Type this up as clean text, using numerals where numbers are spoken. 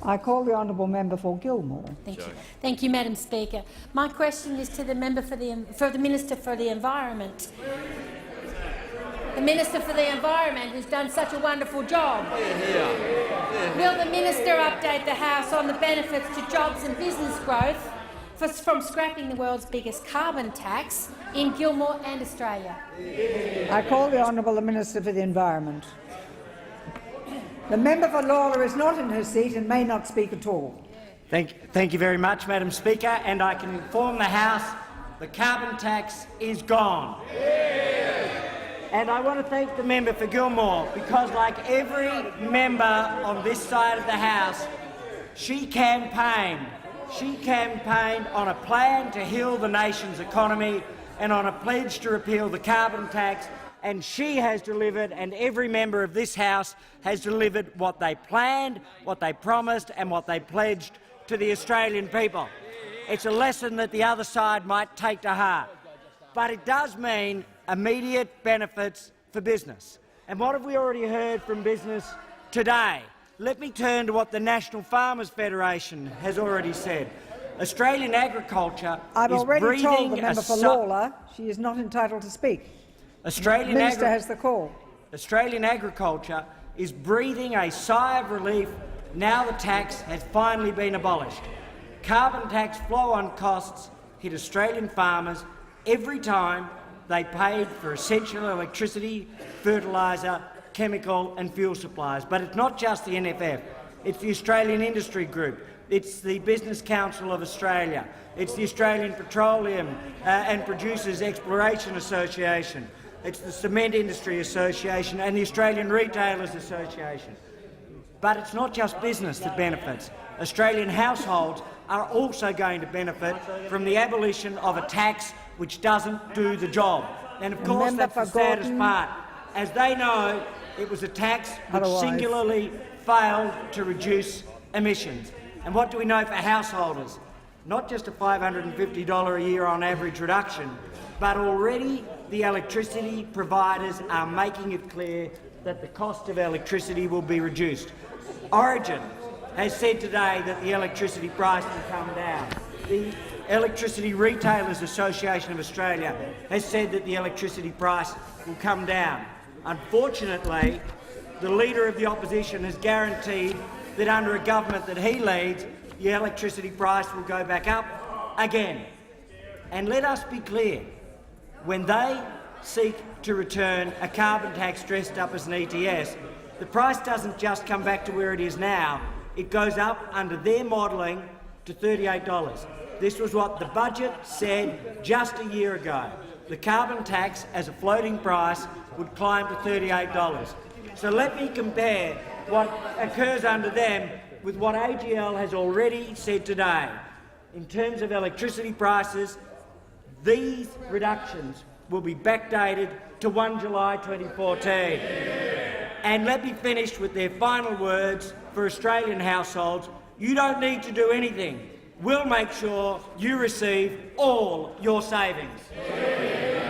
I call the honourable member for Gilmore. Thank you, Madam Speaker. My question is to the member for the Minister for the Environment. The Minister for the Environment, who's done such a wonderful job. Will the Minister update the House on the benefits to jobs and business growth from scrapping the world's biggest carbon tax in Gilmore and Australia? I call the honourable Minister for the Environment. The member for Lalor is not in her seat and may not speak at all. Thank you very much, Madam Speaker, and I can inform the House the carbon tax is gone. And I want to thank the member for Gilmore because, like every member on this side of the House, she campaigned on a plan to heal the nation's economy and on a pledge to repeal the carbon tax, and she has delivered, and every member of this House has delivered what they planned, what they promised and what they pledged to the Australian people. It's a lesson that the other side might take to heart, but it does mean immediate benefits for business. And what have we already heard from business today? Let me turn to what the National Farmers Federation has already said. Australian agriculture I've is already breathing told the member for Lalor she is not entitled to speak. The Minister has the call. Australian agriculture is breathing a sigh of relief now the tax has finally been abolished. Carbon tax flow-on costs hit Australian farmers every time they paid for essential electricity, fertiliser, chemical and fuel supplies. But it's not just the NFF, it's the Australian Industry Group, it's the Business Council of Australia, it's the Australian Petroleum and Producers Exploration Association, it's the Cement Industry Association and the Australian Retailers Association. But it's not just business that benefits. Australian households are also going to benefit from the abolition of a tax which doesn't do the job. And of course that's the saddest part. As they know, it was a tax which singularly failed to reduce emissions. And what do we know for householders? Not just a $550 a year on average reduction, but already the electricity providers are making it clear that the cost of electricity will be reduced. Origin has said today that the electricity price will come down. The Electricity Retailers Association of Australia has said that the electricity price will come down. Unfortunately, the Leader of the Opposition has guaranteed that under a government that he leads, the electricity price will go back up again. And let us be clear, when they seek to return a carbon tax dressed up as an ETS, the price doesn't just come back to where it is now, it goes up under their modelling to $38. This was what the budget said just a year ago. The carbon tax as a floating price would climb to $38. So let me compare what occurs under them with what AGL has already said today. In terms of electricity prices, these reductions will be backdated to 1 July 2014. And let me finish with their final words for Australian households. You don't need to do anything. We'll make sure you receive all your savings.